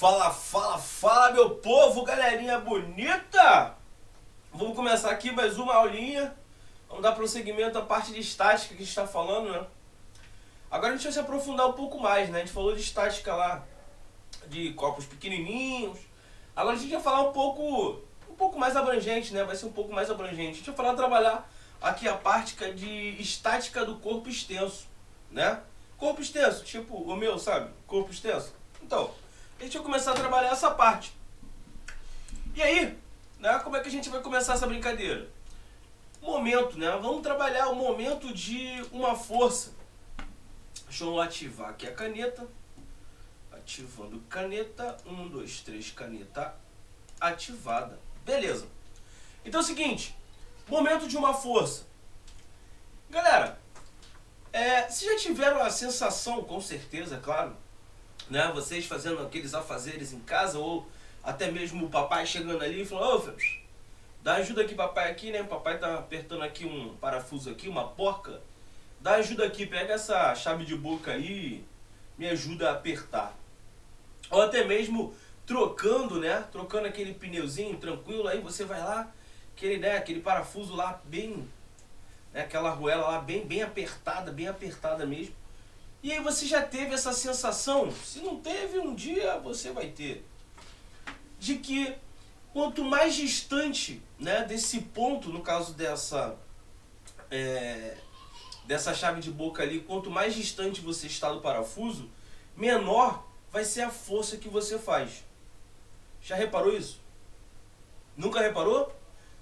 Fala, fala, fala, meu povo, galerinha bonita! Vamos começar aqui mais uma aulinha. Vamos dar prosseguimento à parte de estática que a gente está falando, né? Agora a gente vai se aprofundar um pouco mais, né? A gente falou de estática lá, de corpos pequenininhos. Agora a gente vai falar um pouco mais abrangente, né? Vai ser um pouco mais abrangente. A gente vai falar, trabalhar aqui a parte de estática do corpo extenso, né? Corpo extenso, tipo o meu, sabe? Corpo extenso. Então, a gente vai começar a trabalhar essa parte. E aí, né, como é que a gente vai começar essa brincadeira? Momento, né? Vamos trabalhar o momento de uma força. Deixa eu ativar aqui a caneta. Ativando caneta. 1, 2, 3, caneta ativada. Beleza. Então é o seguinte. Momento de uma força. Galera, vocês já tiveram a sensação, com certeza, claro, né, vocês fazendo aqueles afazeres em casa, ou até mesmo o papai chegando ali e falando: ô, filho, dá ajuda aqui, papai, aqui, né? O papai tá apertando aqui um parafuso aqui, uma porca. Dá ajuda aqui, pega essa chave de boca aí, me ajuda a apertar. Ou até mesmo trocando, né? Trocando aquele pneuzinho tranquilo, aí você vai lá, aquele parafuso lá bem, né, aquela arruela lá bem apertada mesmo. E aí você já teve essa sensação, se não teve, um dia você vai ter, de que quanto mais distante, né, desse ponto, no caso dessa chave de boca ali, quanto mais distante você está do parafuso, menor vai ser a força que você faz. Já reparou isso? Nunca reparou?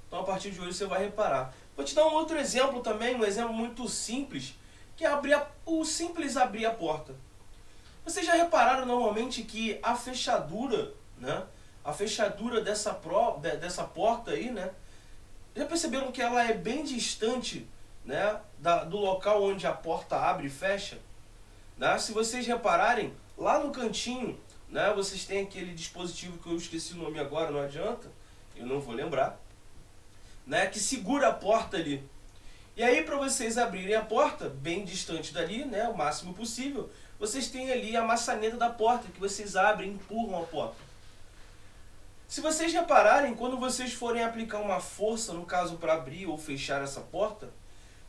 Então a partir de hoje você vai reparar. Vou te dar um outro exemplo também, um exemplo muito simples, que é o simples abrir a porta. Vocês já repararam normalmente que a fechadura, né, a fechadura dessa porta aí, né, já perceberam que ela é bem distante, né, do local onde a porta abre e fecha? Né? Se vocês repararem, lá no cantinho, né, vocês têm aquele dispositivo que eu esqueci o nome agora, não adianta, eu não vou lembrar, né, que segura a porta ali. E aí, para vocês abrirem a porta, bem distante dali, né, o máximo possível, vocês têm ali a maçaneta da porta, que vocês abrem e empurram a porta. Se vocês repararem, quando vocês forem aplicar uma força, no caso para abrir ou fechar essa porta,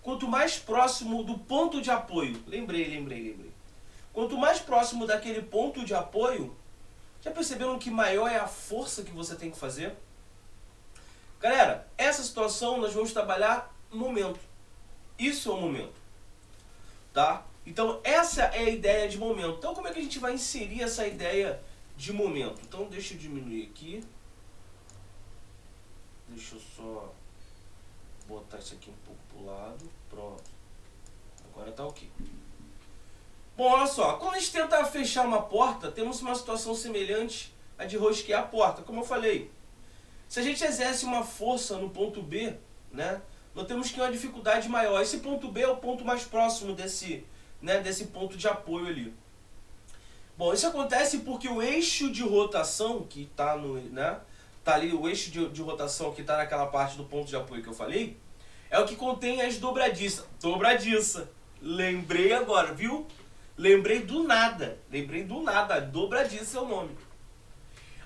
quanto mais próximo do ponto de apoio, lembrei. Quanto mais próximo daquele ponto de apoio, já perceberam que maior é a força que você tem que fazer? Galera, essa situação nós vamos trabalhar no momento. Isso é o momento, tá? Então essa é a ideia de momento. Então como é que a gente vai inserir essa ideia de momento? Então deixa eu diminuir aqui. Deixa eu só botar isso aqui um pouco pro lado. Pronto. Agora tá ok. Bom, olha só. Quando a gente tenta fechar uma porta, temos uma situação semelhante à de rosquear a porta. Como eu falei, se a gente exerce uma força no ponto B, né, nós temos que ter uma dificuldade maior. Esse ponto B é o ponto mais próximo desse ponto de apoio ali. Bom, isso acontece porque o eixo de rotação que está tá ali, o eixo de rotação que está naquela parte do ponto de apoio que eu falei, é o que contém as dobradiças. Dobradiça. Lembrei agora, viu? Lembrei do nada. Dobradiça é o nome.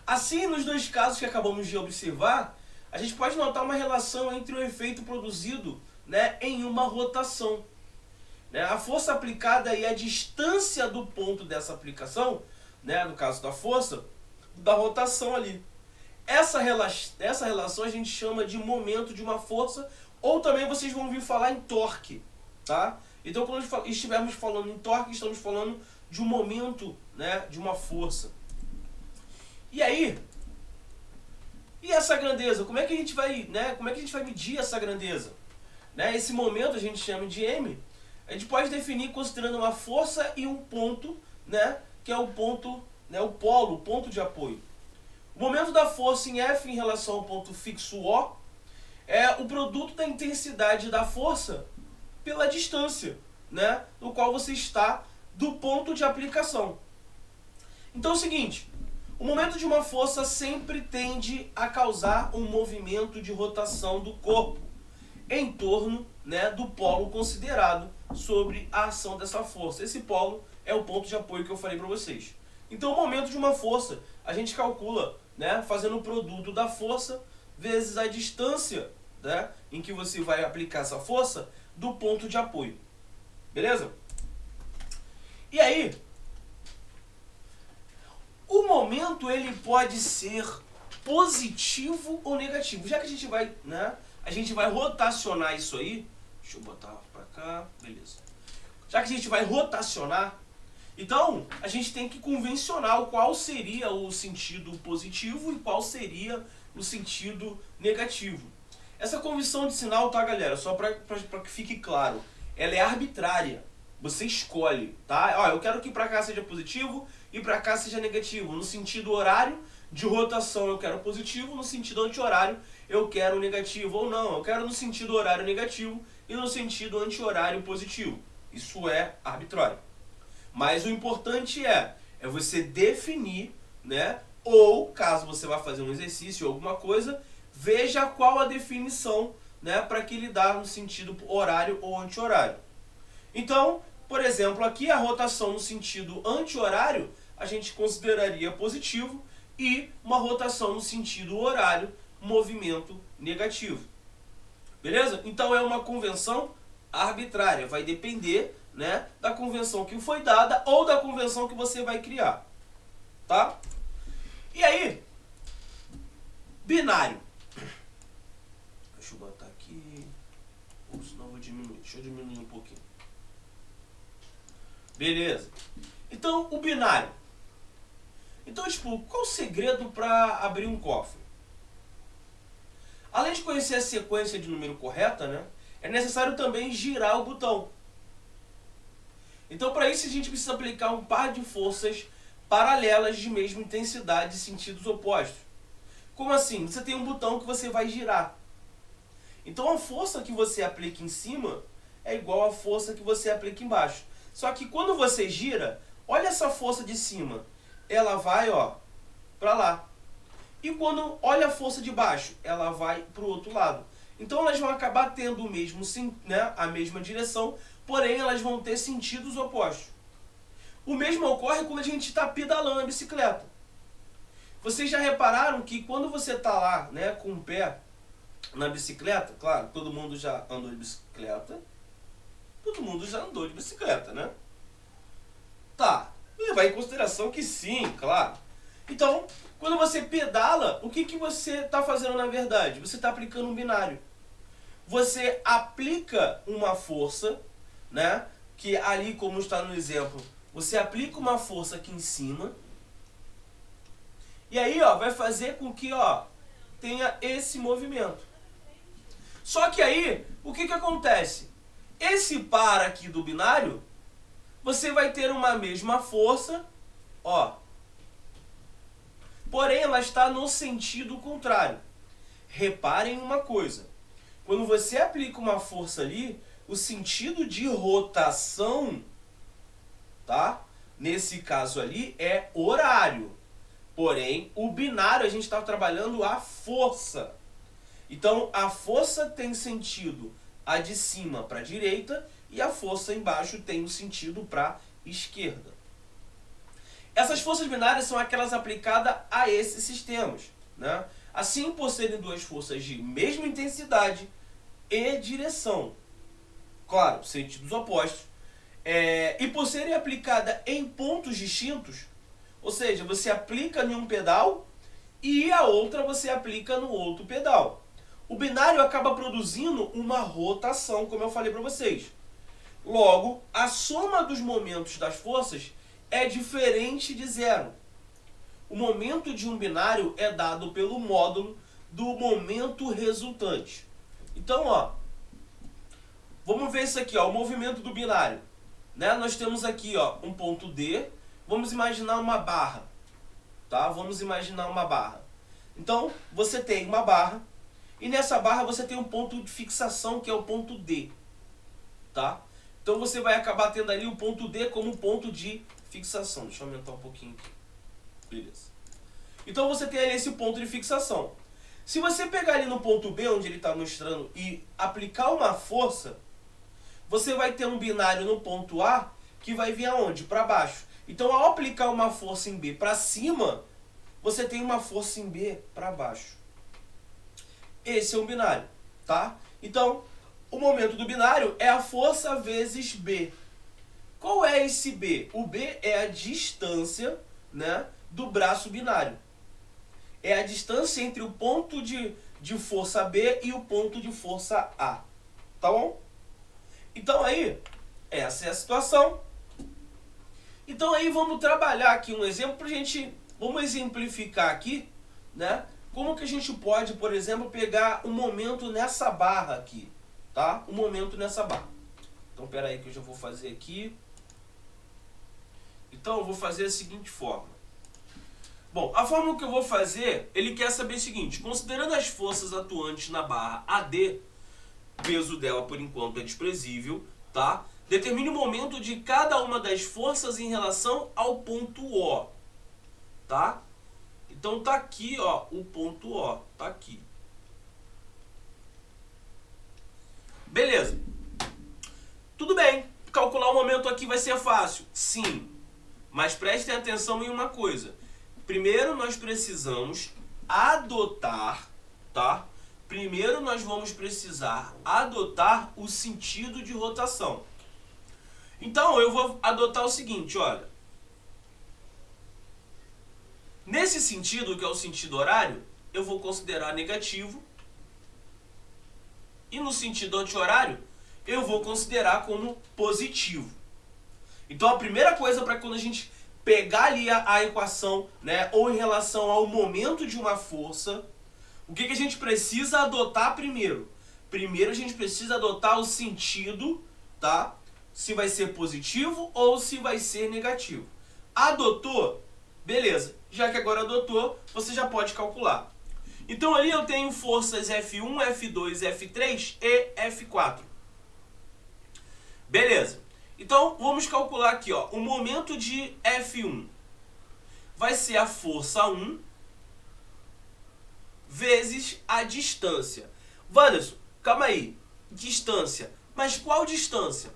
Assim, nos dois casos que acabamos de observar, a gente pode notar uma relação entre o efeito produzido, né, em uma rotação. Né? A força aplicada e a distância do ponto dessa aplicação, né, no caso da força, da rotação ali. Essa relação a gente chama de momento de uma força, ou também vocês vão ouvir falar em torque. Tá? Então, quando estivermos falando em torque, estamos falando de um momento, né, de uma força. E aí, e essa grandeza? Como é que a gente vai medir essa grandeza? Né? Esse momento a gente chama de M. A gente pode definir considerando uma força e um ponto, né, que é o ponto, né, o polo, o ponto de apoio. O momento da força em F em relação ao ponto fixo O é o produto da intensidade da força pela distância, né, no qual você está do ponto de aplicação. Então é o seguinte, o momento de uma força sempre tende a causar um movimento de rotação do corpo em torno, né, do polo considerado sobre a ação dessa força. Esse polo é o ponto de apoio que eu falei para vocês. Então o momento de uma força a gente calcula, né, fazendo o produto da força vezes a distância, né, em que você vai aplicar essa força do ponto de apoio. Beleza? E aí, o momento ele pode ser positivo ou negativo. Já que a gente vai, né, a gente vai rotacionar isso aí. Deixa eu botar pra cá, beleza. Já que a gente vai rotacionar, então a gente tem que convencionar qual seria o sentido positivo e qual seria o sentido negativo. Essa convenção de sinal, tá, galera? Só para que fique claro, ela é arbitrária. Você escolhe, tá? Ó, eu quero que para cá seja positivo e para cá seja negativo. No sentido horário de rotação eu quero positivo, no sentido anti-horário eu quero negativo. Ou não, eu quero no sentido horário negativo e no sentido anti-horário positivo. Isso é arbitrário. Mas o importante é você definir, né? Ou, caso você vá fazer um exercício ou alguma coisa, veja qual a definição, né, para que ele dá no sentido horário ou anti-horário. Então, por exemplo, aqui a rotação no sentido anti-horário a gente consideraria positivo e uma rotação no sentido horário, movimento negativo. Beleza? Então é uma convenção arbitrária, vai depender, né, da convenção que foi dada ou da convenção que você vai criar. Tá? E aí, binário. Deixa eu botar aqui, ou senão eu vou diminuir. Deixa eu diminuir um pouquinho. Beleza. Então, o binário. Então, tipo, qual o segredo para abrir um cofre? Além de conhecer a sequência de número correta, né, é necessário também girar o botão. Então, para isso, a gente precisa aplicar um par de forças paralelas de mesma intensidade e sentidos opostos. Como assim? Você tem um botão que você vai girar. Então, a força que você aplica em cima é igual à força que você aplica embaixo. Só que quando você gira, olha essa força de cima. Ela vai, ó, para lá. E quando olha a força de baixo, ela vai para o outro lado. Então elas vão acabar tendo o mesmo, né, a mesma direção, porém elas vão ter sentidos opostos. O mesmo ocorre quando a gente está pedalando a bicicleta. Vocês já repararam que quando você está lá, né, com o pé na bicicleta, claro, todo mundo já andou de bicicleta. Todo mundo já andou de bicicleta, né? Tá, levar em consideração que sim, claro. Então, quando você pedala, o que você está fazendo na verdade? Você está aplicando um binário. Você aplica uma força, né? Que ali, como está no exemplo, você aplica uma força aqui em cima. E aí, ó, vai fazer com que, ó, tenha esse movimento. Só que aí, o que acontece? Esse par aqui do binário, você vai ter uma mesma força, ó. Porém, ela está no sentido contrário. Reparem uma coisa. Quando você aplica uma força ali, o sentido de rotação, tá? Nesse caso ali, é horário. Porém, o binário, a gente está trabalhando a força. Então, a força tem sentido a de cima para a direita e a força embaixo tem o sentido para a esquerda. Essas forças binárias são aquelas aplicadas a esses sistemas, né? Assim, por serem duas forças de mesma intensidade e direção, claro, sentidos opostos, e por serem aplicadas em pontos distintos, ou seja, você aplica em um pedal e a outra você aplica no outro pedal. O binário acaba produzindo uma rotação, como eu falei para vocês. Logo, a soma dos momentos das forças é diferente de zero. O momento de um binário é dado pelo módulo do momento resultante. Então, ó, vamos ver isso aqui, ó, o movimento do binário. Né? Nós temos aqui, ó, um ponto D. Vamos imaginar uma barra. Tá? Vamos imaginar uma barra. Então, você tem uma barra. E nessa barra você tem um ponto de fixação, que é o ponto D. Tá? Então você vai acabar tendo ali o ponto D como ponto de fixação. Deixa eu aumentar um pouquinho aqui. Beleza. Então você tem ali esse ponto de fixação. Se você pegar ali no ponto B, onde ele está mostrando, e aplicar uma força, você vai ter um binário no ponto A que vai vir aonde? Para baixo. Então, ao aplicar uma força em B para cima, você tem uma força em B para baixo. Esse é um binário, tá? Então, o momento do binário é a força vezes B. Qual é esse B? O B é a distância, né, do braço binário. É a distância entre o ponto de força B e o ponto de força A. Tá bom? Então aí, essa é a situação. Então aí vamos trabalhar aqui um exemplo pra gente, vamos exemplificar aqui, né? Como que a gente pode, por exemplo, pegar um momento nessa barra aqui, tá? Um momento nessa barra. Então, pera aí que eu já vou fazer aqui. Então, eu vou fazer da seguinte forma. Bom, a forma que eu vou fazer, ele quer saber o seguinte: considerando as forças atuantes na barra AD, o peso dela por enquanto é desprezível, tá? Determine o momento de cada uma das forças em relação ao ponto O, tá? Então tá aqui, ó, o ponto O, tá aqui. Beleza. Tudo bem, calcular o momento aqui vai ser fácil, sim. Mas prestem atenção em uma coisa. Primeiro nós precisamos adotar, tá? Primeiro nós vamos precisar adotar o sentido de rotação. Então eu vou adotar o seguinte, olha. Nesse sentido, que é o sentido horário, eu vou considerar negativo. E no sentido anti-horário, eu vou considerar como positivo. Então a primeira coisa para quando a gente pegar ali a equação, né, ou em relação ao momento de uma força, o que a gente precisa adotar primeiro? Primeiro a gente precisa adotar o sentido, tá? Se vai ser positivo ou se vai ser negativo. Adotou? Beleza. Já que agora adotou, você já pode calcular. Então ali eu tenho forças F1, F2, F3 e F4. Beleza. Então vamos calcular aqui, ó, o momento de F1 vai ser a força 1 vezes a distância. Wanderson, calma aí. Distância. Mas qual distância?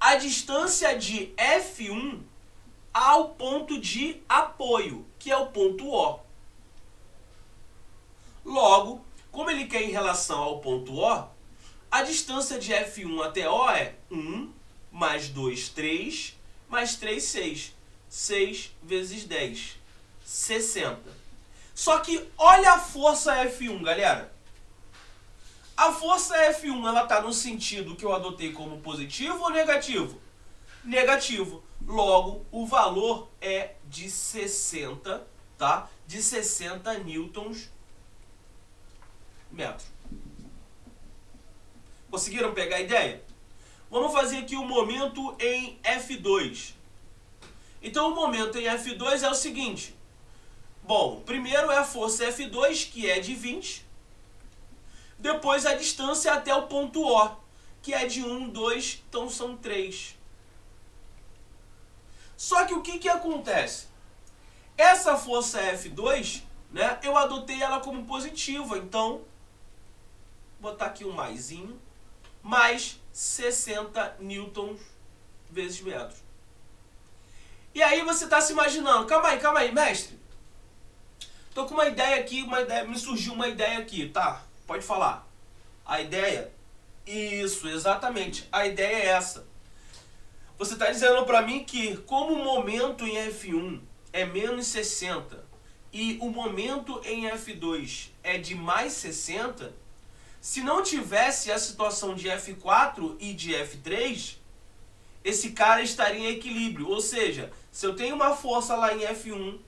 A distância de F1 ao ponto de apoio, que é o ponto O. Logo, como ele quer em relação ao ponto O, a distância de F1 até O é 1 mais 2, 3, mais 3, 6. 6 vezes 10, 60. Só que olha a força F1, galera. A força F1, ela está no sentido que eu adotei como positivo ou negativo? Negativo. Logo, o valor é de 60, tá? De 60 newtons metro. Conseguiram pegar a ideia? Vamos fazer aqui o momento em F2. Então, o momento em F2 é o seguinte. Bom, primeiro é a força F2, que é de 20. Depois a distância até o ponto O, que é de 1, 2, então são 3. Só que o que acontece? Essa força F2, né, eu adotei ela como positiva, então, vou botar aqui um maisinho, mais 60 newtons vezes metros. E aí você está se imaginando, calma aí, mestre. Tô com uma ideia aqui, me surgiu uma ideia aqui, tá? Pode falar. A ideia? Isso, exatamente. A ideia é essa. Você está dizendo para mim que como o momento em F1 é menos 60 e o momento em F2 é de mais 60, se não tivesse a situação de F4 e de F3, esse cara estaria em equilíbrio. Ou seja, se eu tenho uma força lá em F1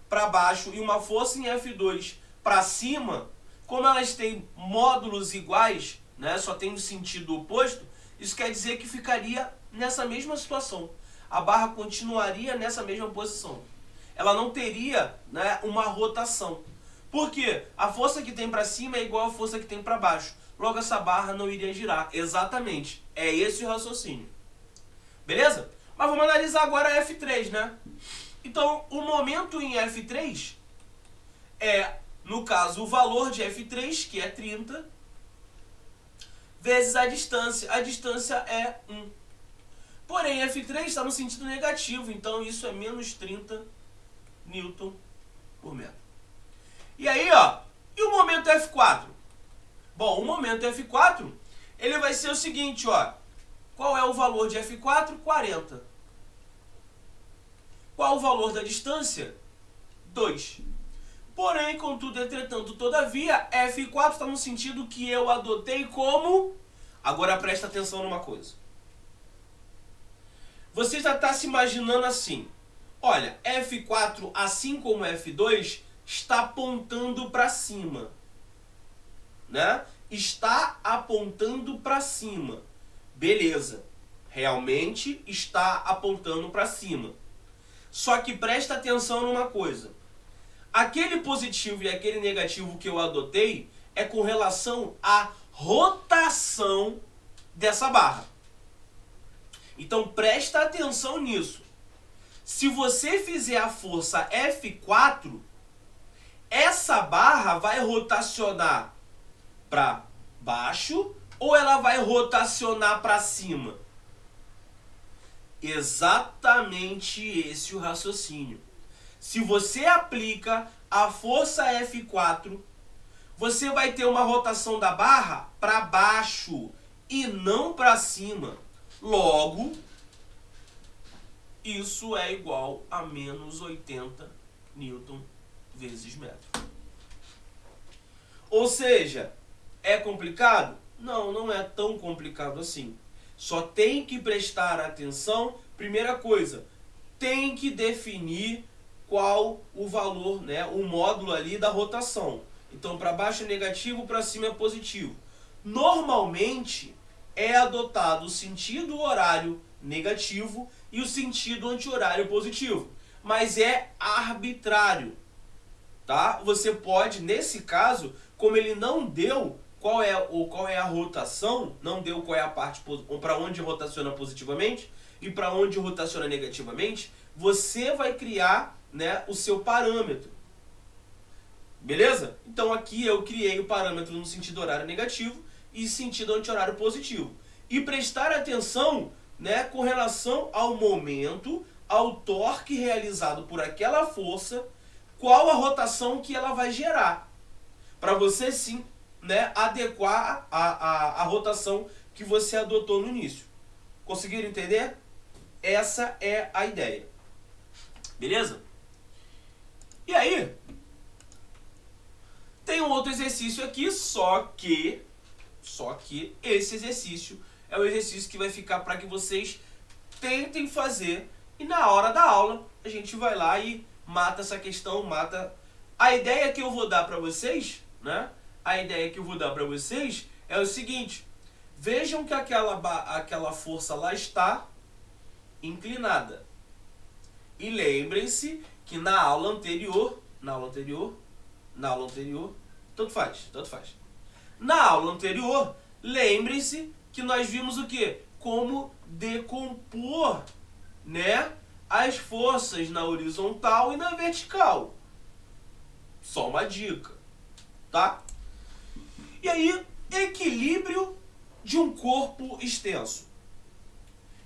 para baixo e uma força em F2 para cima, como elas têm módulos iguais, né, só tem um sentido oposto, isso quer dizer que ficaria nessa mesma situação. A barra continuaria nessa mesma posição. Ela não teria, né, uma rotação. Por quê? A força que tem para cima é igual à força que tem para baixo. Logo, essa barra não iria girar. Exatamente. É esse o raciocínio. Beleza? Mas vamos analisar agora a F3, né? Então, o momento em F3 é, no caso, o valor de F3, que é 30, vezes a distância. A distância é 1. Porém, F3 está no sentido negativo, então isso é menos 30 Newton por metro. E aí, ó, e o momento F4? Bom, o momento F4, ele vai ser o seguinte, ó. Qual é o valor de F4? 40. Qual o valor da distância? 2. Porém, contudo, entretanto, todavia, F4 está no sentido que eu adotei como... Agora presta atenção numa coisa. Você já está se imaginando assim. Olha, F4, assim como F2, está apontando para cima. Né? Está apontando para cima. Beleza. Realmente está apontando para cima. Só que presta atenção numa coisa. Aquele positivo e aquele negativo que eu adotei é com relação à rotação dessa barra. Então presta atenção nisso. Se você fizer a força F4, essa barra vai rotacionar para baixo ou ela vai rotacionar para cima? Exatamente esse o raciocínio. Se você aplica a força F4, você vai ter uma rotação da barra para baixo e não para cima. Logo, isso é igual a menos 80 Newton vezes metro. Ou seja, é complicado? Não, não é tão complicado assim. Só tem que prestar atenção. Primeira coisa, tem que definir qual o valor, né, o módulo ali da rotação. Então, para baixo é negativo, para cima é positivo. Normalmente, é adotado o sentido horário negativo e o sentido anti-horário positivo. Mas é arbitrário, tá? Você pode, nesse caso, como ele não deu qual é a rotação, não deu qual é a parte para onde rotaciona positivamente e para onde rotaciona negativamente, você vai criar, né, o seu parâmetro. Beleza? Então aqui eu criei o parâmetro no sentido horário negativo e sentido anti-horário positivo. E prestar atenção, né, com relação ao momento, ao torque realizado por aquela força, qual a rotação que ela vai gerar. Para você sim, né, adequar a rotação que você adotou no início. Conseguiram entender? Essa é a ideia. Beleza? E aí, tem um outro exercício aqui, só que esse exercício é o exercício que vai ficar para que vocês tentem fazer e na hora da aula a gente vai lá e mata essa questão, mata... A ideia que eu vou dar para vocês, né? A ideia que eu vou dar para vocês é o seguinte: vejam que aquela força lá está inclinada. E lembrem-se que na aula anterior, tanto faz. Na aula anterior, lembrem-se que nós vimos o quê? Como decompor, né, as forças na horizontal e na vertical. Só uma dica, tá? E aí, equilíbrio de um corpo extenso.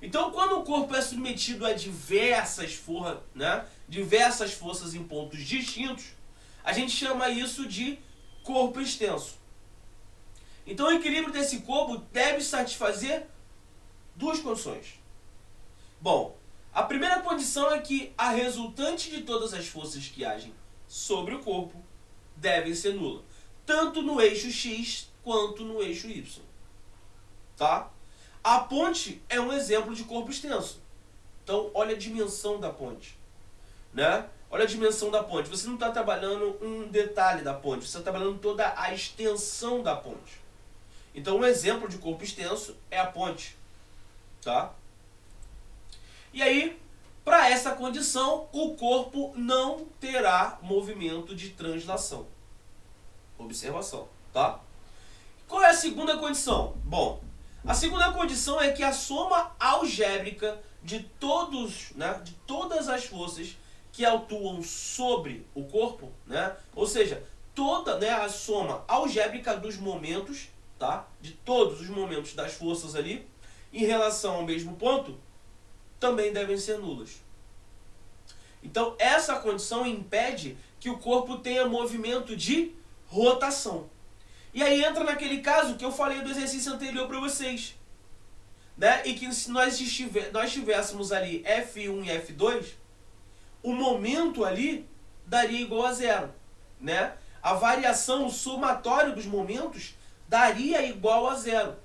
Então, quando o corpo é submetido a diversas forças em pontos distintos, a gente chama isso de corpo extenso. Então, o equilíbrio desse corpo deve satisfazer duas condições. Bom, a primeira condição é que a resultante de todas as forças que agem sobre o corpo devem ser nula, tanto no eixo X quanto no eixo Y. Tá? A ponte é um exemplo de corpo extenso. Então, olha a dimensão da ponte, né? Olha a dimensão da ponte. Você não está trabalhando um detalhe da ponte, você está trabalhando toda a extensão da ponte. Então, um exemplo de corpo extenso é a ponte, tá? E aí, para essa condição, o corpo não terá movimento de translação. Observação, tá? Qual é a segunda condição? Bom, a segunda condição é que a soma algébrica de todas as forças que atuam sobre o corpo, né? Ou seja, toda, né, a soma algébrica dos momentos, tá? De todos os momentos das forças ali, em relação ao mesmo ponto, também devem ser nulas. Então, essa condição impede que o corpo tenha movimento de rotação. E aí entra naquele caso que eu falei do exercício anterior para vocês. Né? E que se nós tivéssemos ali F1 e F2, o momento ali daria igual a zero. Né? A variação, o somatório dos momentos daria igual a zero.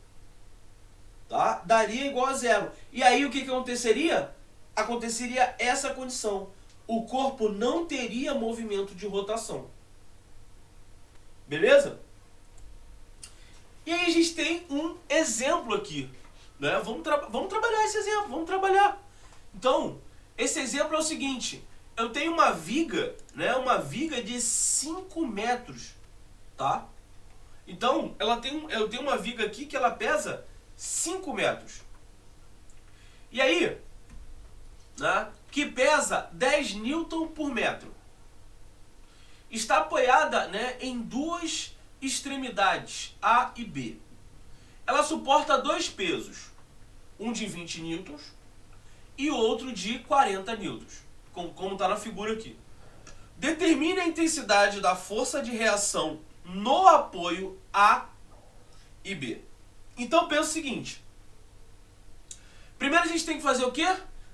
Tá? Daria igual a zero. E aí o que aconteceria? Aconteceria essa condição. O corpo não teria movimento de rotação. Beleza? E aí a gente tem um exemplo aqui. Né? Vamos trabalhar esse exemplo, vamos trabalhar. Então, esse exemplo é o seguinte. Eu tenho uma viga, né? Uma viga de 5 metros. Tá? Então, eu tenho uma viga aqui que ela pesa 5 metros. E aí, né? Que pesa 10 newton por metro. Está apoiada, né, em duas extremidades, A e B. Ela suporta dois pesos, um de 20 newtons e outro de 40 newtons, como está na figura aqui. Determine a intensidade da força de reação no apoio A e B. Então pensa o seguinte. Primeiro a gente tem que fazer o quê?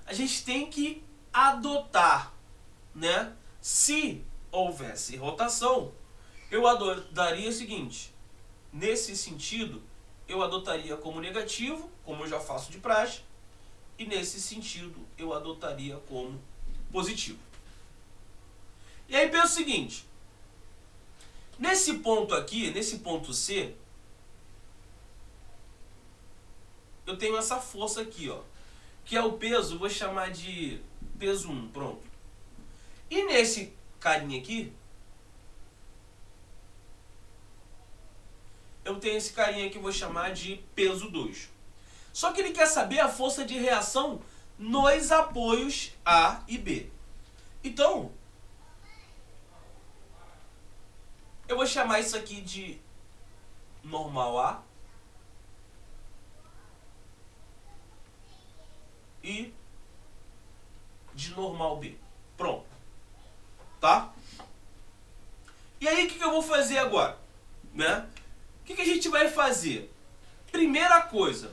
A gente tem que adotar, né? Se houvesse rotação, eu adotaria o seguinte. Nesse sentido, eu adotaria como negativo, como eu já faço de praxe, e nesse sentido, eu adotaria como positivo. E aí pensa o seguinte. Nesse ponto aqui, nesse ponto C, eu tenho essa força aqui, ó, que é o peso, vou chamar de peso 1, pronto. E nesse carinha aqui, eu tenho esse carinha que eu vou chamar de peso 2. Só que ele quer saber a força de reação nos apoios A e B. Então, eu vou chamar isso aqui de normal A e de normal B. Pronto. Tá? E aí, o que eu vou fazer agora? Né? O que a gente vai fazer? Primeira coisa.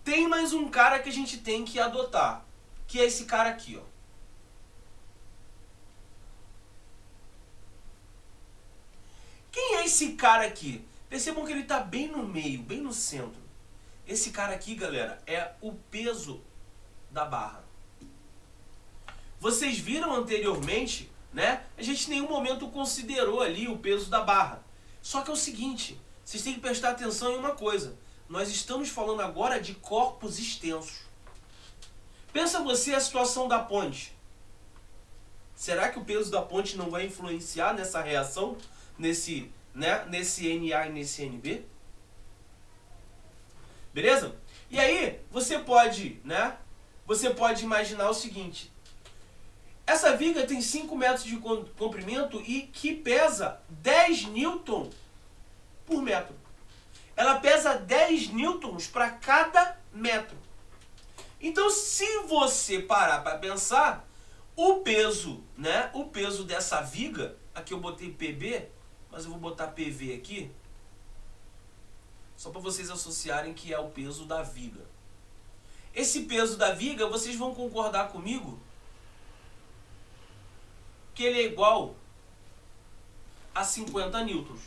Tem mais um cara que a gente tem que adotar. Que é esse cara aqui, ó. Quem é esse cara aqui? Percebam que ele está bem no meio, bem no centro. Esse cara aqui, galera, é o peso da barra. Vocês viram anteriormente, né? A gente em nenhum momento considerou ali o peso da barra. Só que é o seguinte, vocês têm que prestar atenção em uma coisa. Nós estamos falando agora de corpos extensos. Pensa você a situação da ponte. Será que o peso da ponte não vai influenciar nessa reação? Nesse NA e nesse NB? Beleza? E aí, você pode imaginar o seguinte. Essa viga tem 5 metros de comprimento e que pesa 10 newton por metro. Ela pesa 10 newtons para cada metro. Então, se você parar para pensar, o peso dessa viga, aqui eu botei PB, mas eu vou botar PV aqui, só para vocês associarem que é o peso da viga. Esse peso da viga, vocês vão concordar comigo que ele é igual a 50 newtons.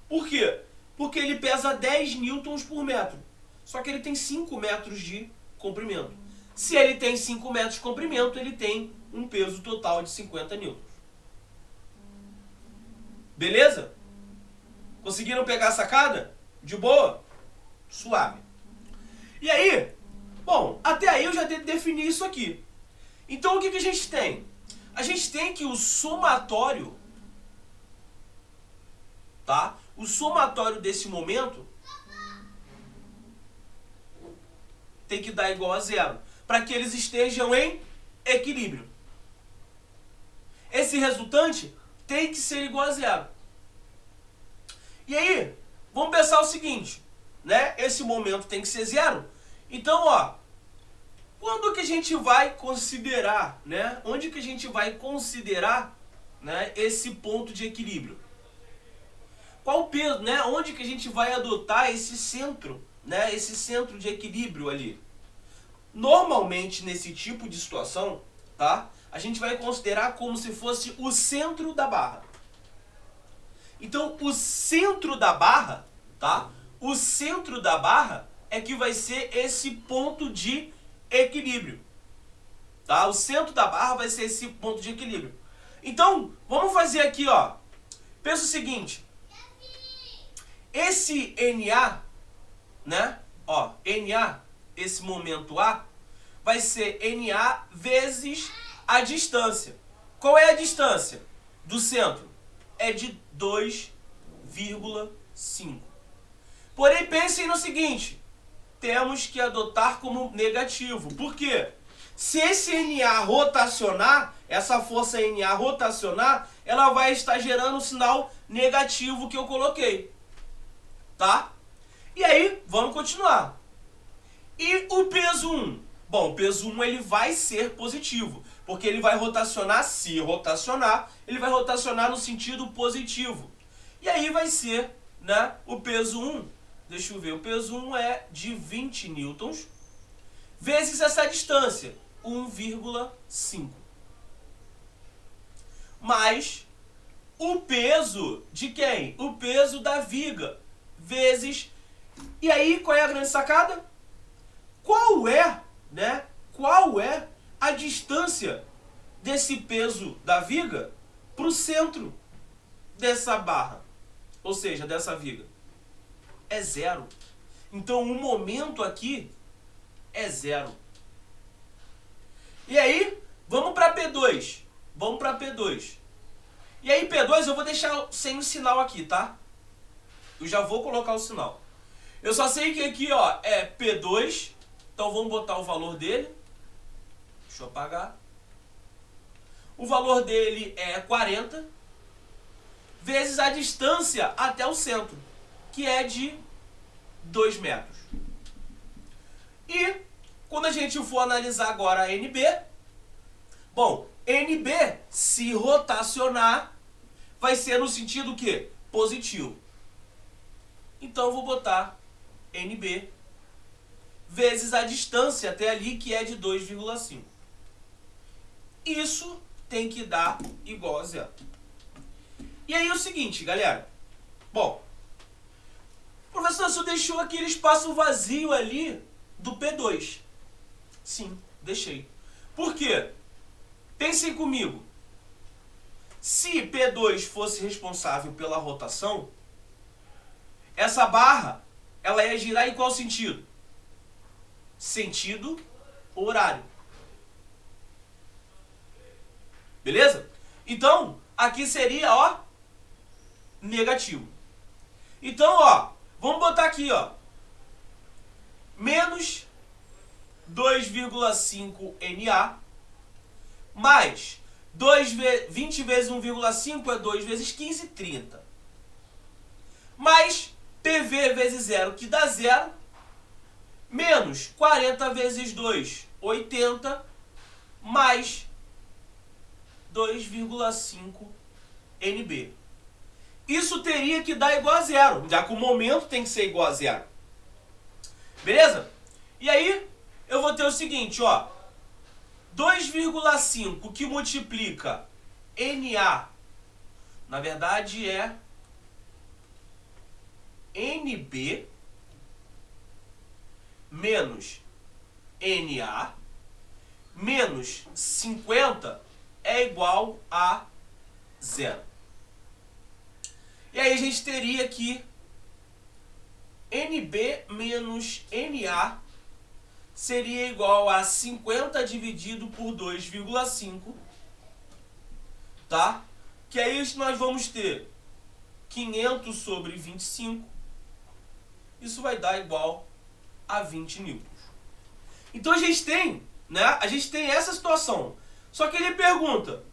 Por quê? Porque ele pesa 10 newtons por metro. Só que ele tem 5 metros de comprimento. Se ele tem 5 metros de comprimento, ele tem um peso total de 50 newtons. Beleza? Conseguiram pegar a sacada? De boa? Suave. E aí, bom, até aí eu já defini isso aqui. Então o que a gente tem? A gente tem que o somatório, tá? O somatório desse momento tem que dar igual a zero, para que eles estejam em equilíbrio. Esse resultante tem que ser igual a zero. E aí, vamos pensar o seguinte. né, esse momento tem que ser zero. Então, ó, quando que a gente vai considerar, né, onde que a gente vai considerar, né, esse ponto de equilíbrio? Qual o peso, né, onde que a gente vai adotar esse centro, né, esse centro de equilíbrio ali? Normalmente, nesse tipo de situação, tá, a gente vai considerar como se fosse o centro da barra. Então, o centro da barra, tá? O centro da barra é que vai ser esse ponto de equilíbrio, tá? O centro da barra vai ser esse ponto de equilíbrio. Então, vamos fazer aqui, ó. Pensa o seguinte. Esse NA, né? Ó, NA, esse momento A, vai ser NA vezes a distância. Qual é a distância do centro? É de 2,5. Porém, pensem no seguinte. Temos que adotar como negativo. Por quê? Se esse NA rotacionar, essa força NA rotacionar, ela vai estar gerando um sinal negativo que eu coloquei. Tá? E aí, vamos continuar. E o peso 1? Bom, o peso 1 ele vai ser positivo, porque ele vai rotacionar, se rotacionar, ele vai rotacionar no sentido positivo. E aí vai ser, né, o peso 1, deixa eu ver, o peso 1 é de 20 newtons, vezes essa distância, 1,5. Mais o peso de quem? O peso da viga, vezes... E aí, qual é a grande sacada? Qual é, né? Qual é a distância desse peso da viga para o centro dessa barra? Ou seja, dessa viga? É zero. Então, o momento aqui é zero. E aí, vamos para P2. Vamos para P2. E aí, P2 eu vou deixar sem o sinal aqui, tá? Eu já vou colocar o sinal. Eu só sei que aqui, ó, é P2. Então vamos botar o valor dele. Deixa eu apagar. O valor dele é 40 vezes a distância até o centro, que é de 2 metros. E quando a gente for analisar agora a NB, bom, NB, se rotacionar, vai ser no sentido que? Positivo. Então eu vou botar NB vezes a distância até ali, que é de 2,5. Isso tem que dar igual a zero. E aí é o seguinte, galera. Bom, o professor só deixou aquele espaço vazio ali do P2. Sim, deixei. Por quê? Pensem comigo. Se P2 fosse responsável pela rotação, essa barra, ela ia girar em qual sentido? Sentido horário. Beleza? Então, aqui seria, ó, negativo. Então, ó, vamos botar aqui, ó, menos 2,5 NA mais 20 vezes 1,5 é 2 vezes 15, 30. Mais PV vezes 0, que dá 0, menos 40 vezes 2, 80, mais 2,5 NB. Isso teria que dar igual a zero, já que o momento tem que ser igual a zero. Beleza? E aí, eu vou ter o seguinte, ó. 2,5 que multiplica NA, na verdade é NB menos NA menos 50 é igual a zero. E aí a gente teria que NB menos NA seria igual a 50 dividido por 2,5, tá? Que aí nós vamos ter 500 sobre 25. Isso vai dar igual a 20 newtons. Então a gente tem, né? A gente tem essa situação. Só que ele pergunta,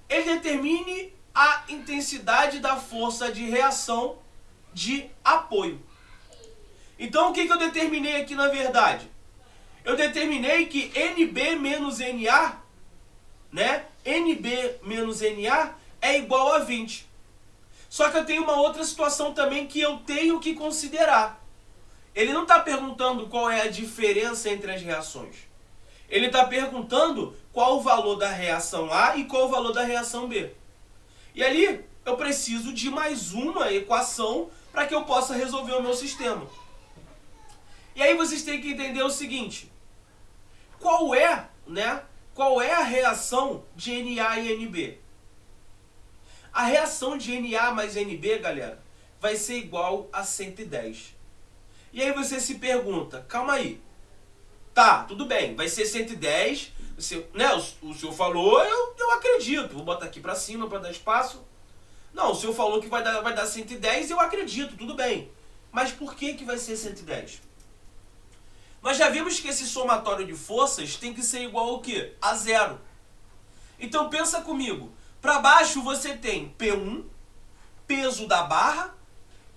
ele determine a intensidade da força de reação de apoio. Então o que eu determinei aqui na verdade? Eu determinei que NB menos NA, né? NB menos NA é igual a 20. Só que eu tenho uma outra situação também que eu tenho que considerar. Ele não está perguntando qual é a diferença entre as reações. Ele está perguntando qual o valor da reação A e qual o valor da reação B. E ali eu preciso de mais uma equação para que eu possa resolver o meu sistema. E aí vocês têm que entender o seguinte. Qual é a reação de Na e Nb? A reação de Na mais Nb, galera, vai ser igual a 110. E aí você se pergunta, calma aí. Tá, tudo bem, vai ser 110, o senhor falou, eu acredito. Vou botar aqui pra cima para dar espaço. Não, o senhor falou que vai dar 110, eu acredito, tudo bem. Mas por que vai ser 110? Nós já vimos que esse somatório de forças tem que ser igual ao quê? A zero. Então pensa comigo. Para baixo você tem P1, peso da barra,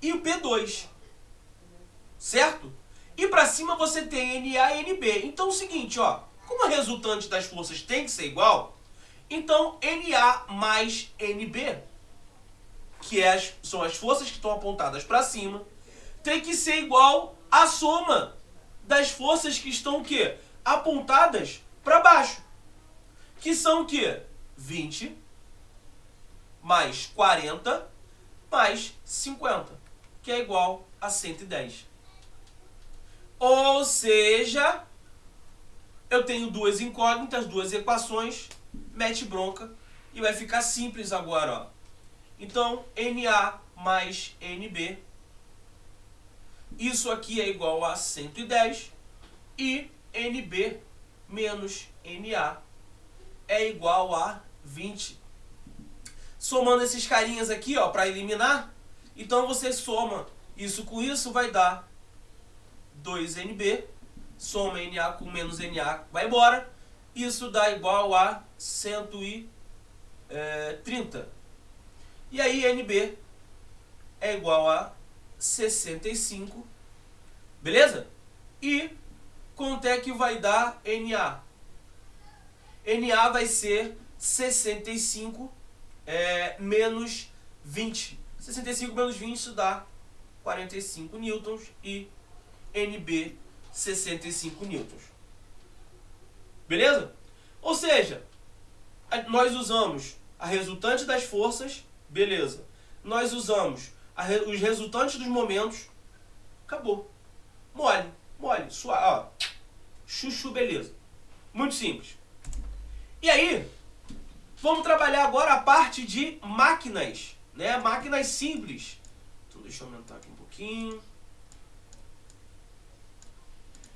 e o P2. Certo? E para cima você tem Na e Nb. Então é o seguinte, ó. Como a resultante das forças tem que ser igual, então Na mais Nb, que são as forças que estão apontadas para cima, tem que ser igual à soma das forças que estão o quê? Apontadas para baixo. Que são o quê? 20 mais 40 mais 50, que é igual a 110. Ou seja, eu tenho duas incógnitas, duas equações, mete bronca e vai ficar simples agora, ó. Então, Na mais Nb, isso aqui é igual a 110 e Nb menos Na é igual a 20. Somando esses carinhas aqui, ó, para eliminar, então você soma isso com isso, vai dar 2Nb, soma Na com menos Na, vai embora, isso dá igual a 130. E aí Nb é igual a 65, beleza? E quanto é que vai dar Na? Na vai ser 65 menos 20. 65 menos 20, isso dá 45 newtons e Nb 65 newtons. Beleza? Ou seja, nós usamos a resultante das forças, beleza. Nós usamos os resultantes dos momentos, acabou. Mole, suave, ó. Chuchu, beleza. Muito simples. E aí, vamos trabalhar agora a parte de máquinas, né? Máquinas simples. Então deixa eu aumentar aqui um pouquinho.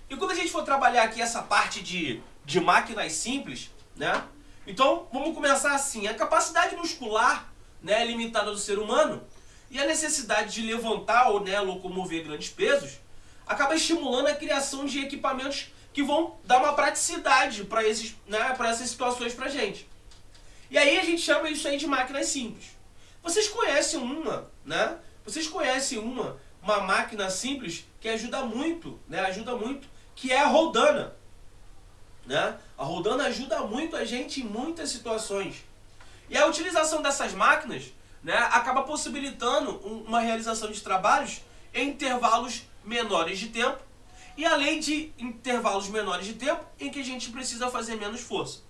E quando a gente for trabalhar aqui essa parte de máquinas simples, né? Então, vamos começar assim. A capacidade muscular, né, limitada do ser humano e a necessidade de levantar ou, né, locomover grandes pesos acaba estimulando a criação de equipamentos que vão dar uma praticidade para essas situações para a gente. E aí a gente chama isso aí de máquinas simples. Vocês conhecem uma, né? Vocês conhecem uma máquina simples que ajuda muito, né? Que é a roldana, né? A roldana ajuda muito a gente em muitas situações. E a utilização dessas máquinas, né, acaba possibilitando uma realização de trabalhos em intervalos menores de tempo e além de intervalos menores de tempo em que a gente precisa fazer menos força.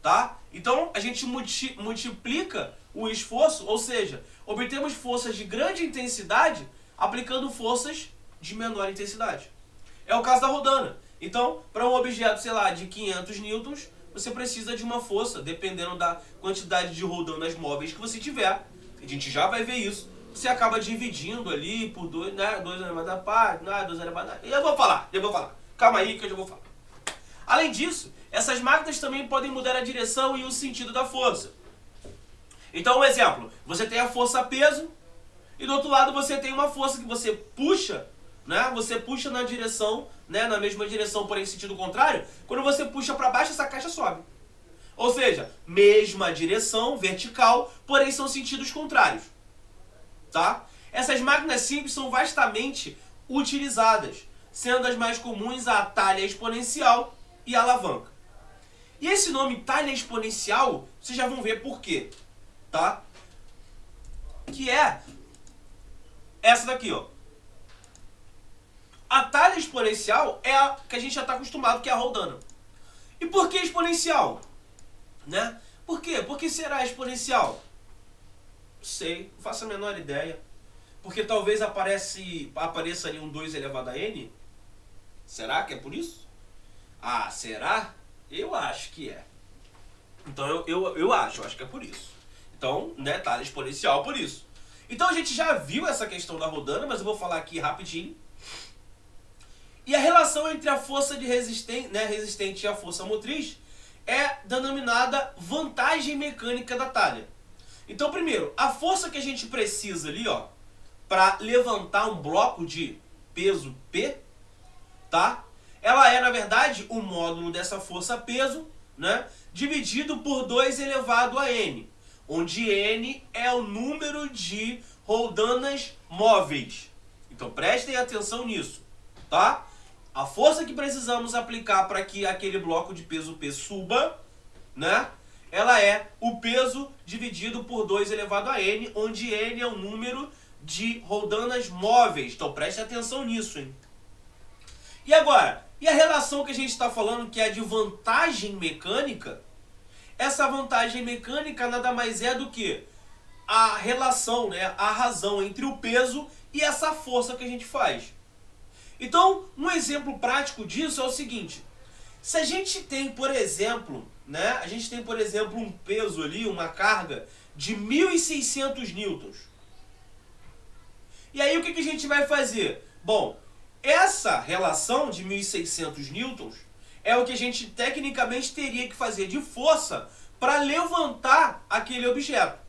Tá? Então a gente multiplica o esforço, ou seja, obtemos forças de grande intensidade aplicando forças de menor intensidade. É o caso da roldana. Então, para um objeto, sei lá, de 500 newtons, você precisa de uma força, dependendo da quantidade de roldanas móveis que você tiver. A gente já vai ver isso. Você acaba dividindo ali por 2, né? 2 elevado a par, 2 elevado a... Eu vou falar. Calma aí que eu já vou falar. Além disso, essas máquinas também podem mudar a direção e o sentido da força. Então, um exemplo. Você tem a força peso e do outro lado você tem uma força que você puxa, né? Você puxa na direção, né? Na mesma direção, porém em sentido contrário. Quando você puxa para baixo, essa caixa sobe. Ou seja, mesma direção, vertical, porém são sentidos contrários. Tá? Essas máquinas simples são vastamente utilizadas, sendo as mais comuns a talha exponencial e a alavanca. E esse nome talha exponencial, vocês já vão ver por quê, tá? Que é essa daqui, ó. A talha exponencial é a que a gente já está acostumado, que é a roldana. E por que exponencial? Né? Por quê? Por que será exponencial? Não sei, não faço a menor ideia. Porque talvez apareça ali um 2 elevado a n? Será que é por isso? Ah, será? Eu acho que é. Então eu acho que é por isso. Então, né, talha exponencial por isso. Então a gente já viu essa questão da rodana, mas eu vou falar aqui rapidinho. E a relação entre a força de resistente e a força motriz é denominada vantagem mecânica da talha. Então, primeiro, a força que a gente precisa ali, ó, para levantar um bloco de peso P, tá? Ela é, na verdade, o módulo dessa força peso, né, dividido por 2 elevado a n, onde n é o número de roldanas móveis. Então, prestem atenção nisso, tá? A força que precisamos aplicar para que aquele bloco de peso P suba, né, ela é o peso dividido por 2 elevado a n, onde n é o número de roldanas móveis. Então preste atenção nisso, hein? E agora, e a relação que a gente está falando, que é de vantagem mecânica? Essa vantagem mecânica nada mais é do que a relação, né, a razão entre o peso e essa força que a gente faz. Então, um exemplo prático disso é o seguinte: se a gente tem, por exemplo, né, um peso ali, uma carga de 1.600 newtons. E aí o que a gente vai fazer? Bom, essa relação de 1.600 newtons é o que a gente tecnicamente teria que fazer de força para levantar aquele objeto.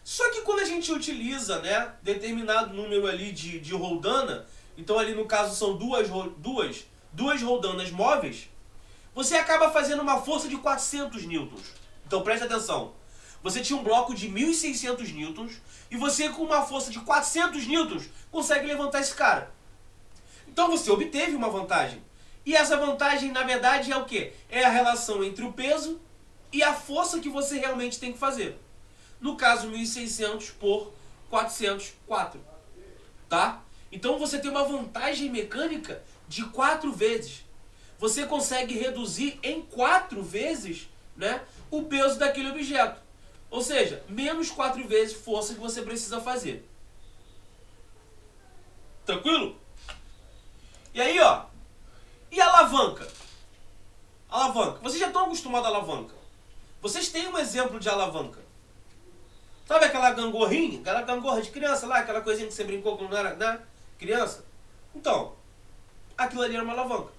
Só que quando a gente utiliza, né, determinado número ali de roldana, então ali no caso são duas roldanas móveis, você acaba fazendo uma força de 400 newtons. Então preste atenção. Você tinha um bloco de 1.600 newtons e você com uma força de 400 newtons consegue levantar esse cara. Então você obteve uma vantagem. E essa vantagem, na verdade, é o quê? É a relação entre o peso e a força que você realmente tem que fazer. No caso, 1.600 por 404. Tá? Então você tem uma vantagem mecânica de 4 vezes. Você consegue reduzir em 4 vezes, né, o peso daquele objeto. Ou seja, menos 4 vezes força que você precisa fazer. Tranquilo? E aí, ó. E a alavanca? Alavanca. Vocês já estão acostumados à alavanca. Vocês têm um exemplo de alavanca. Sabe aquela gangorrinha? Aquela gangorra de criança lá, aquela coisinha que você brincou quando era, né, criança? Então, aquilo ali era uma alavanca.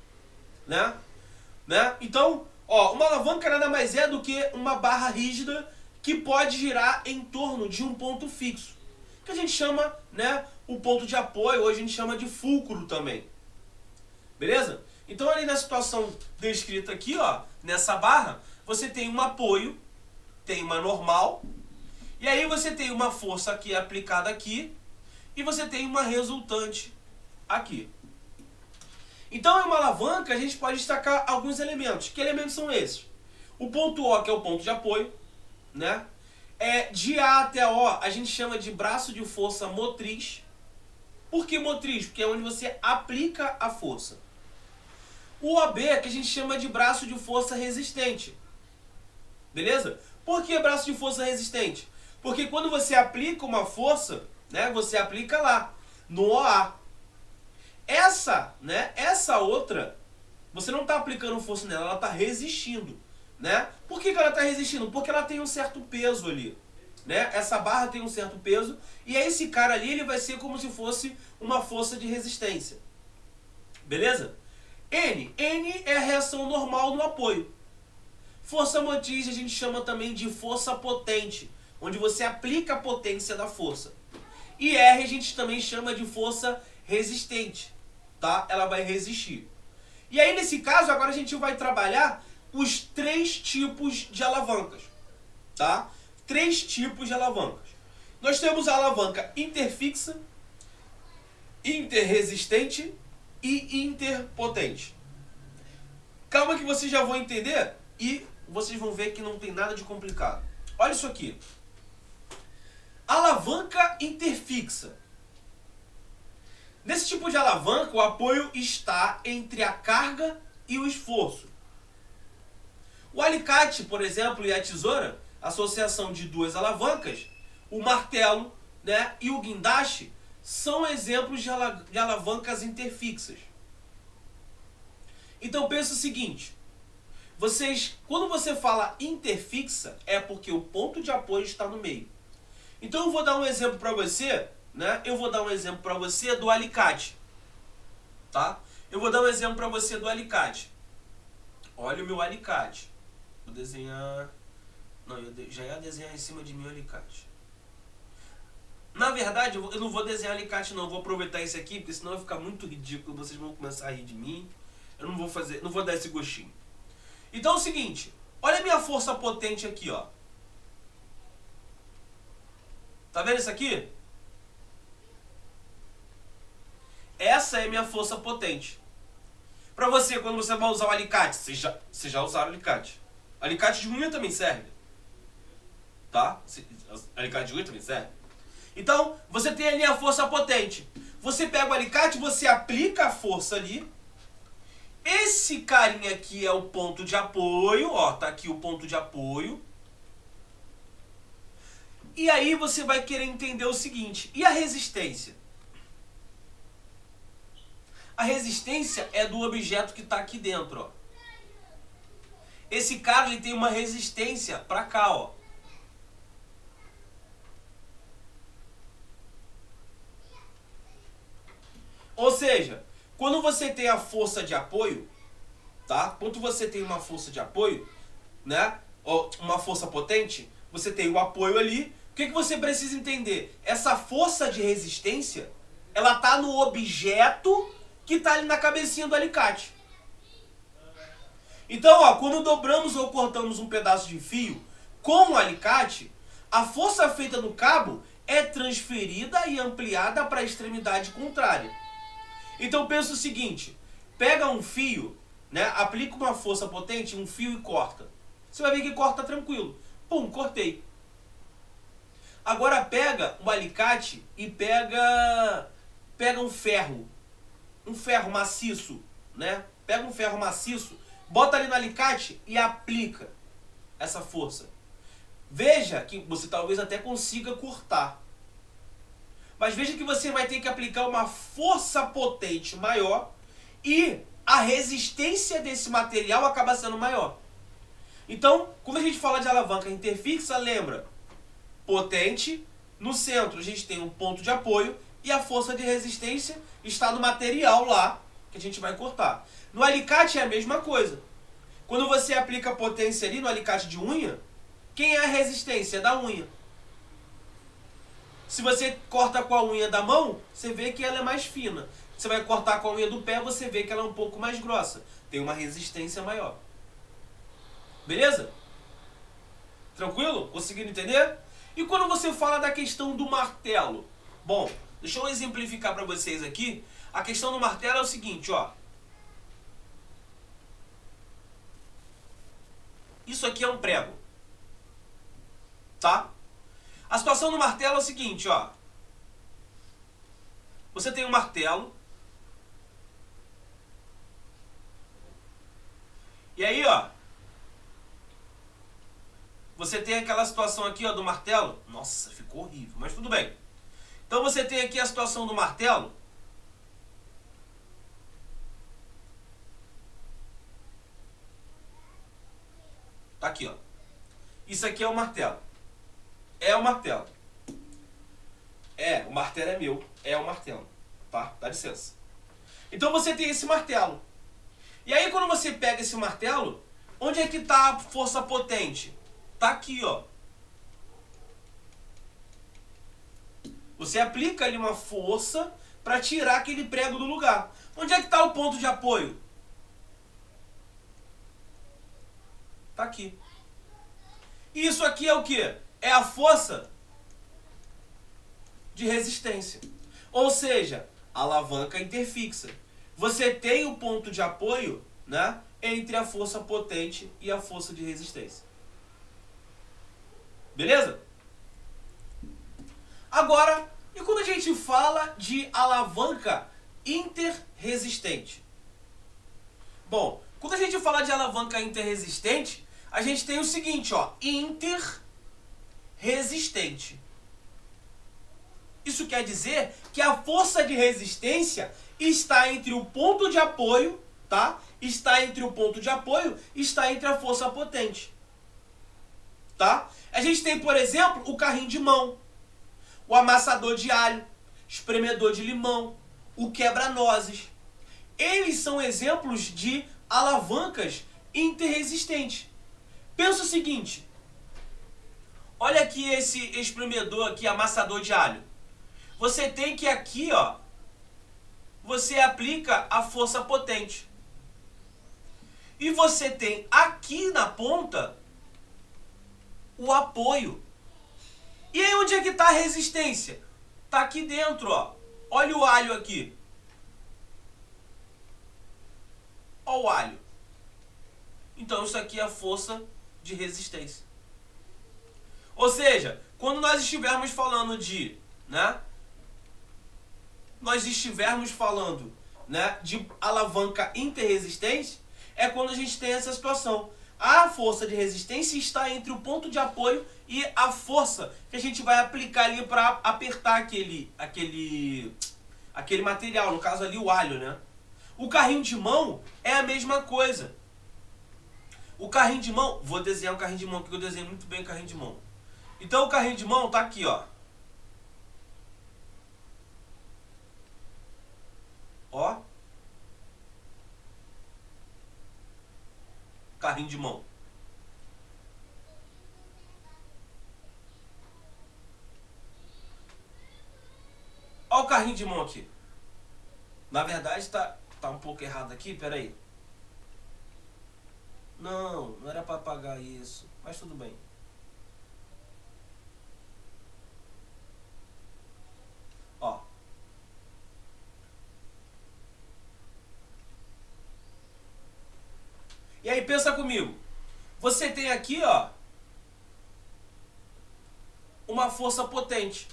Né? Então, ó, uma alavanca nada mais é do que uma barra rígida que pode girar em torno de um ponto fixo, que a gente chama, né, o ponto de apoio, hoje a gente chama de fulcro também. Beleza? Então ali na situação descrita aqui, ó, nessa barra, você tem um apoio, tem uma normal, e aí você tem uma força aqui aplicada aqui, e você tem uma resultante aqui. Então em uma alavanca a gente pode destacar alguns elementos. Que elementos são esses? O ponto O, que é o ponto de apoio, né? De A até O a gente chama de braço de força motriz. Por que motriz? Porque é onde você aplica a força. O OB, que a gente chama de braço de força resistente. Beleza? Por que braço de força resistente? Porque quando você aplica uma força, né, você aplica lá, no OA. Essa outra, você não está aplicando força nela, ela está resistindo. Né? Por que ela está resistindo? Porque ela tem um certo peso ali. Né? Essa barra tem um certo peso, e aí esse cara ali ele vai ser como se fosse uma força de resistência. Beleza? N é a reação normal no apoio. Força motriz a gente chama também de força potente, onde você aplica a potência da força. E R a gente também chama de força resistente, tá? Ela vai resistir. E aí nesse caso agora a gente vai trabalhar os 3 tipos de alavancas, tá? 3 tipos de alavancas. Nós temos a alavanca interfixa, interresistente e interpotente. Calma que vocês já vão entender e vocês vão ver que não tem nada de complicado. Olha isso aqui. Alavanca interfixa. Nesse tipo de alavanca, o apoio está entre a carga e o esforço. O alicate, por exemplo, e a tesoura, associação de duas alavancas, o martelo, né, e o guindaste, são exemplos de alavancas interfixas. Então pensa o seguinte, quando você fala interfixa, é porque o ponto de apoio está no meio. Então eu vou dar um exemplo para você, né? Eu vou dar um exemplo para você do alicate, tá? Eu vou dar um exemplo para você do alicate. Olha o meu alicate. Vou desenhar... Não, eu já ia desenhar em cima de mim o alicate. Na verdade, eu não vou desenhar alicate não, eu vou aproveitar esse aqui, porque senão vai ficar muito ridículo, vocês vão começar a rir de mim. Eu não vou dar esse gostinho. Então é o seguinte, olha a minha força potente aqui, ó. Tá vendo isso aqui? Essa é a minha força potente. Pra você, quando você vai usar o alicate, vocês já usaram o alicate. Alicate de unha também serve. Tá? Alicate de unha também serve. Então, você tem ali a força potente. Você pega o alicate, você aplica a força ali. Esse carinha aqui é o ponto de apoio, ó, tá aqui o ponto de apoio. E aí você vai querer entender o seguinte, e a resistência? A resistência é do objeto que está aqui dentro, ó. Esse cara, ele tem uma resistência para cá, ó. Ou seja, quando você tem a força de apoio, tá? Quando você tem uma força de apoio, né? Ou uma força potente, você tem o apoio ali. O que você precisa entender? Essa força de resistência, ela tá no objeto que tá ali na cabecinha do alicate. Então, ó, quando dobramos ou cortamos um pedaço de fio com o alicate, a força feita no cabo é transferida e ampliada para a extremidade contrária. Então pensa o seguinte, pega um fio, né, aplica uma força potente, um fio e corta. Você vai ver que corta tranquilo. Pum, cortei. Agora pega o alicate e pega um ferro maciço, né? Pega um ferro maciço, bota ali no alicate e aplica essa força. Veja que você talvez até consiga cortar. Mas veja que você vai ter que aplicar uma força potente maior e a resistência desse material acaba sendo maior. Então, quando a gente fala de alavanca interfixa, lembra? Potente, no centro a gente tem um ponto de apoio e a força de resistência está no material lá que a gente vai cortar. No alicate é a mesma coisa. Quando você aplica potência ali no alicate de unha, quem é a resistência? É da unha. Se você corta com a unha da mão, você vê que ela é mais fina. Você vai cortar com a unha do pé, você vê que ela é um pouco mais grossa. Tem uma resistência maior. Beleza? Tranquilo? Conseguiram entender? E quando você fala da questão do martelo? Bom, deixa eu exemplificar para vocês aqui. A questão do martelo é o seguinte, ó. Isso aqui é um prego. Tá? A situação do martelo é o seguinte, ó. Você tem um martelo. E aí, ó. Você tem aquela situação aqui, ó, do martelo. Nossa, ficou horrível, mas tudo bem. Então você tem aqui a situação do martelo. Tá aqui, ó. Isso aqui é o martelo. É o martelo. O martelo é meu. É o martelo. Tá? Dá licença. Então você tem esse martelo. E aí quando você pega esse martelo, onde é que está a força potente? Tá aqui, ó. Você aplica ali uma força para tirar aquele prego do lugar. Onde é que está o ponto de apoio? Tá aqui. E isso aqui é o quê? É a força de resistência. Ou seja, alavanca interfixa. Você tem o ponto de apoio, né, entre a força potente e a força de resistência. Beleza? Agora, e quando a gente fala de alavanca interresistente? Bom, quando a gente fala de alavanca interresistente, a gente tem o seguinte, ó, interresistente. Isso quer dizer que a força de resistência está entre o ponto de apoio, tá? Está entre o ponto de apoio, está entre a força potente. Tá? A gente tem, por exemplo, o carrinho de mão, o amassador de alho, espremedor de limão, o quebra-nozes. Eles são exemplos de alavancas interresistentes. Pensa o seguinte, olha aqui esse espremedor aqui, amassador de alho. Você tem que aqui, ó, você aplica a força potente. E você tem aqui na ponta o apoio. E aí onde é que está a resistência? Está aqui dentro, ó. Olha o alho aqui. Olha o alho. Então isso aqui é a força de resistência. Ou seja, quando nós estivermos falando de, né? Nós estivermos falando, né, de alavanca interresistente, é quando a gente tem essa situação. A força de resistência está entre o ponto de apoio e a força que a gente vai aplicar ali para apertar aquele material, no caso ali o alho, né? O carrinho de mão é a mesma coisa. O carrinho de mão, vou desenhar o carrinho de mão, porque eu desenho muito bem o carrinho de mão. Então o carrinho de mão tá aqui, ó. Ó. Carrinho de mão. Ó o carrinho de mão aqui. Na verdade tá um pouco errado aqui, peraí. Não era para apagar isso, mas tudo bem. Ó. E aí pensa comigo. Você tem aqui, ó, uma força potente.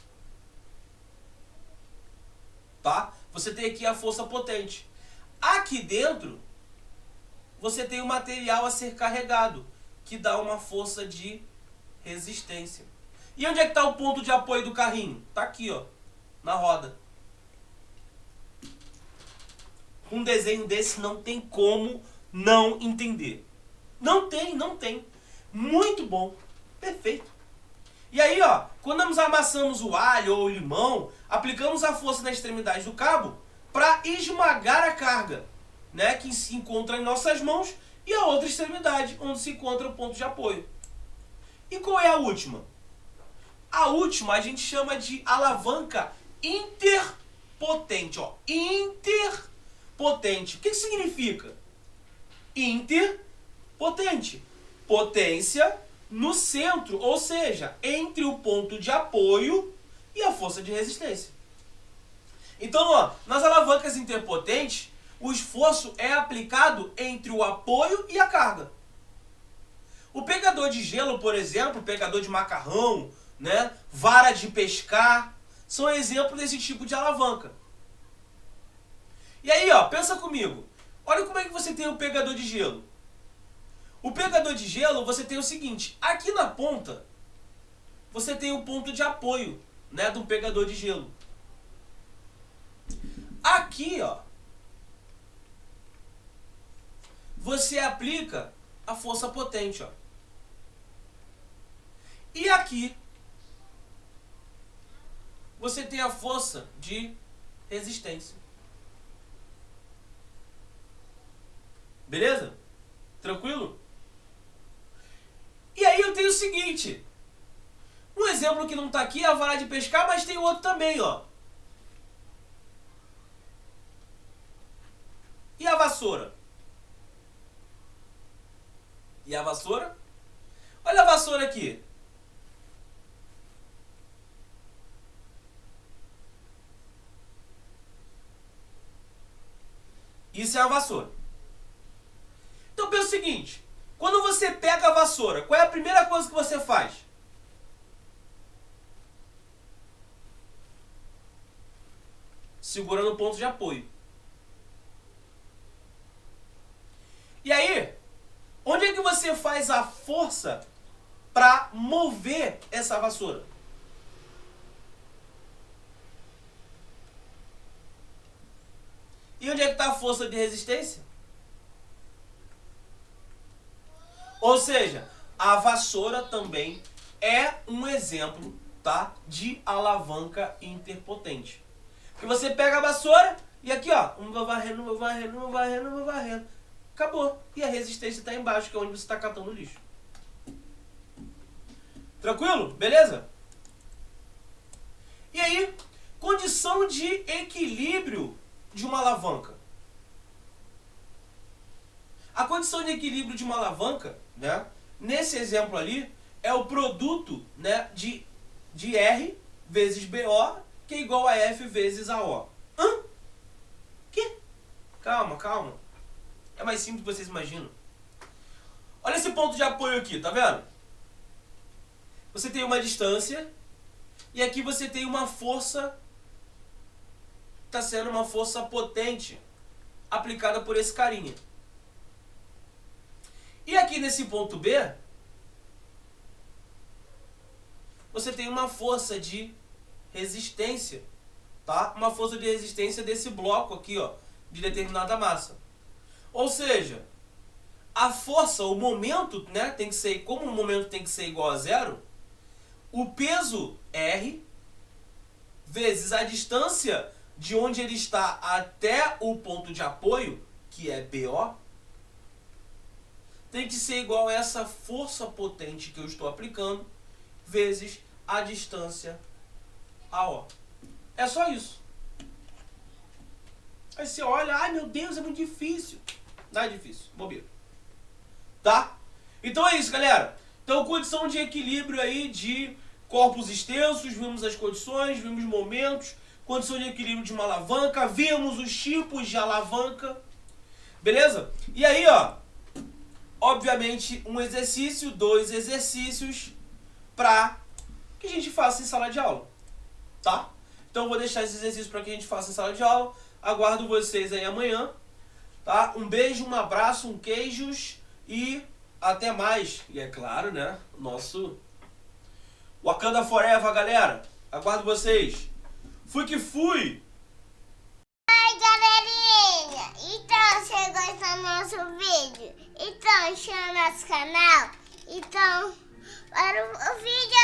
Tá? Você tem aqui a força potente. Aqui dentro, você tem o material a ser carregado, que dá uma força de resistência. E onde é que está o ponto de apoio do carrinho? Tá aqui, ó, na roda. Um desenho desse não tem como não entender. Não tem. Muito bom. Perfeito. E aí, ó, quando nós amassamos o alho ou o limão, aplicamos a força na extremidade do cabo para esmagar a carga, né, que se encontra em nossas mãos, e a outra extremidade, onde se encontra o ponto de apoio. E qual é a última? A última a gente chama de alavanca interpotente. Ó, interpotente. O que significa? Interpotente. Potência no centro, ou seja, entre o ponto de apoio e a força de resistência. Então, ó, nas alavancas interpotentes, o esforço é aplicado entre o apoio e a carga. O pegador de gelo, por exemplo, pegador de macarrão, né, vara de pescar, são exemplos desse tipo de alavanca. E aí, ó, pensa comigo. Olha como é que você tem o pegador de gelo. O pegador de gelo, você tem o seguinte, aqui na ponta, você tem o ponto de apoio, né, do pegador de gelo. Aqui, ó, você aplica a força potente, ó. E aqui, você tem a força de resistência. Beleza? Tranquilo? E aí eu tenho o seguinte. Um exemplo que não está aqui é a vara de pescar, mas tem outro também, ó. E a vassoura? E a vassoura? Olha a vassoura aqui. Isso é a vassoura. Então pensa o seguinte, quando você pega a vassoura, qual é a primeira coisa que você faz? Segura no ponto de apoio. E aí, onde é que você faz a força para mover essa vassoura? E onde é que está a força de resistência? Ou seja, a vassoura também é um exemplo, tá, de alavanca interpotente. Porque você pega a vassoura e aqui, ó, vai varrendo, vai varrendo, vai varrendo, vai varrendo. Acabou. E a resistência está embaixo, que é onde você está catando o lixo. Tranquilo? Beleza? E aí, condição de equilíbrio de uma alavanca. A condição de equilíbrio de uma alavanca, né, nesse exemplo ali, é o produto, né, de R vezes BO, que é igual a F vezes AO. Hã? Que? Calma, calma. É mais simples do que vocês imaginam. Olha esse ponto de apoio aqui, tá vendo? Você tem uma distância e aqui você tem uma força, está sendo uma força potente aplicada por esse carinha. E aqui nesse ponto B, você tem uma força de resistência, tá? Uma força de resistência desse bloco aqui, ó, de determinada massa. Ou seja, a força, o momento, né, tem que ser, como o momento tem que ser igual a zero, o peso R vezes a distância de onde ele está até o ponto de apoio, que é BO, tem que ser igual a essa força potente que eu estou aplicando, vezes a distância AO. É só isso. Aí você olha, ai meu Deus, é muito difícil. Não é difícil, bobeira. Tá? Então é isso, galera. Então, condição de equilíbrio aí de corpos extensos, vimos as condições, vimos momentos, condição de equilíbrio de uma alavanca, vimos os tipos de alavanca, beleza? E aí, ó, obviamente, um exercício, 2 exercícios para que a gente faça em sala de aula, tá? Então, eu vou deixar esses exercícios para que a gente faça em sala de aula. Aguardo vocês aí amanhã, tá? Um beijo, um abraço, um queijos e até mais. E é claro, né, nosso Wakanda Forever, galera. Aguardo vocês. Fui que fui! Oi, galerinha! Então, você gostou do nosso vídeo? Então, chama nosso canal. Então, para o vídeo